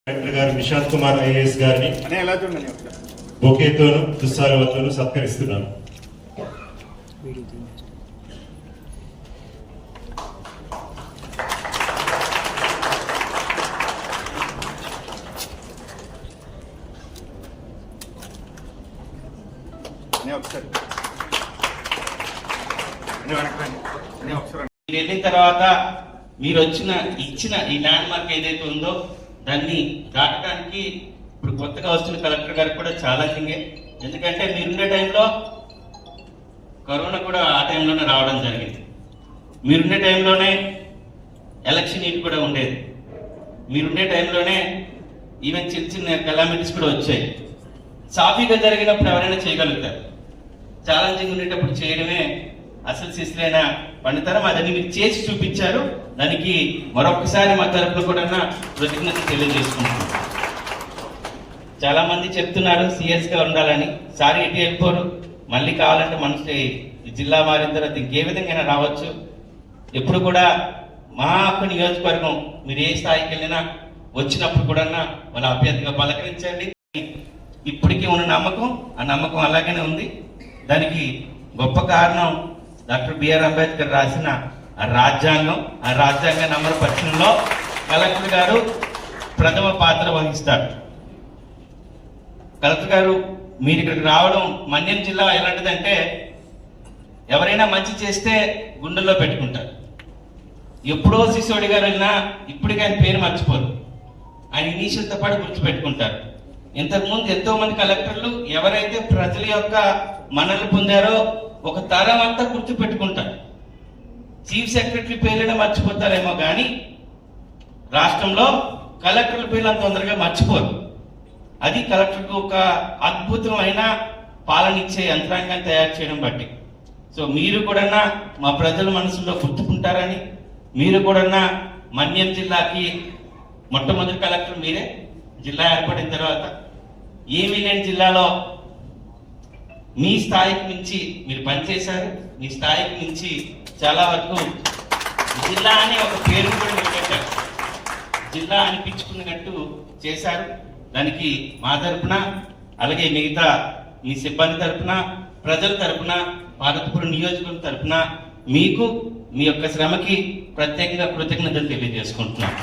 Collector గారు Nishant Kumar IAS గారిని బొకేతోను దుస్సాలతోను సత్కరిస్తున్నాను. వెళ్ళిన తర్వాత మీరు ఇచ్చిన ఈ ల్యాండ్ మార్క్ ఏదైతే ఉందో దాన్ని దాటడానికి ఇప్పుడు కొత్తగా వస్తున్న కలెక్టర్ గారికి కూడా ఛాలెంజింగే. ఎందుకంటే మీరుండే టైంలో కరోనా కూడా ఆ టైంలోనే రావడం జరిగింది. మీరుండే టైంలోనే ఎలక్షన్ ఇది కూడా ఉండేది. మీరుండే టైంలోనే ఈవెన్ చిన్న చిన్న కెలామిటీస్ కూడా వచ్చాయి. సాఫీగా జరిగినప్పుడు ఎవరైనా చేయగలుగుతారు, ఛాలెంజింగ్ ఉండేటప్పుడు చేయడమే అసలు శిస్తులైన పండితరం. అదని మీరు చేసి చూపించారు. దానికి మరొకసారి మా తరపున కూడా కృతజ్ఞత తెలియజేసుకుంటున్నాను. చాలా మంది చెప్తున్నారు సిఎస్ గా ఉండాలని. సార్ ఇటు వెళ్ళిపోరు, మళ్ళీ కావాలంటే మనసు జిల్లా మారిన తర్వాత ఇంకే విధంగా రావచ్చు. ఎప్పుడు కూడా మా యొక్క నియోజకవర్గం మీరు ఏ స్థాయికి వెళ్ళినా వచ్చినప్పుడు కూడా వాళ్ళ అభ్యర్థిగా పలకరించండి. ఇప్పటికీ ఉన్న నమ్మకం, ఆ నమ్మకం అలాగనే ఉంది. దానికి గొప్ప కారణం డాక్టర్ బిఆర్ అంబేద్కర్ రాసిన రాజ్యాంగం. ఆ రాజ్యాంగాన్ని అమలుపరచడంలో కలెక్టర్ గారు ప్రథమ పాత్ర వహిస్తారు. కలెక్టర్ గారు మీరు ఇక్కడికి రావడం, మన్యం జిల్లా ఎలాంటిదంటే ఎవరైనా మంచి చేస్తే గుండెల్లో పెట్టుకుంటారు. ఎప్పుడో సిసోడి గారు వెళ్ళినా ఇప్పటికీ ఆయన పేరు మర్చిపోరు, ఆయన ఇనీషియల్తో పాటు గుర్తుపెట్టుకుంటారు. ఇంతకుముందు ఎంతో మంది కలెక్టర్లు ఎవరైతే ప్రజల యొక్క మనల్ని పొందారో ఒక తరం అంతా గుర్తు పెట్టుకుంటారు. చీఫ్ సెక్రటరీ పేర్లను మర్చిపోతారేమో కానీ రాష్ట్రంలో కలెక్టర్ల పేర్లు అంత తొందరగా మర్చిపోరు. అది కలెక్టర్కు ఒక అద్భుతమైన పాలన ఇచ్చే యంత్రాంగాన్ని తయారు చేయడం బట్టి. సో మీరు కూడా మా ప్రజల మనసులో గుర్తుకుంటారని, మీరు కూడా మన్యం జిల్లాకి మొట్టమొదటి కలెక్టర్ మీరే. జిల్లా ఏర్పడిన తర్వాత ఏమీ లేని జిల్లాలో మీ స్థాయికి మించి మీరు పనిచేశారు. మీ స్థాయికి మించి చాలా వరకు జిల్లా అనే ఒక పేరు కూడా పెట్టారు. జిల్లా అనిపించుకున్నట్టు చేశారు. దానికి మా తరపున, అలాగే మిగతా మీ సిబ్బంది తరపున, ప్రజల తరపున, పార్వతీపురం నియోజకవర్గం తరపున మీకు మీ యొక్క శ్రమకి ప్రత్యేకంగా కృతజ్ఞతలు తెలియజేసుకుంటున్నాను.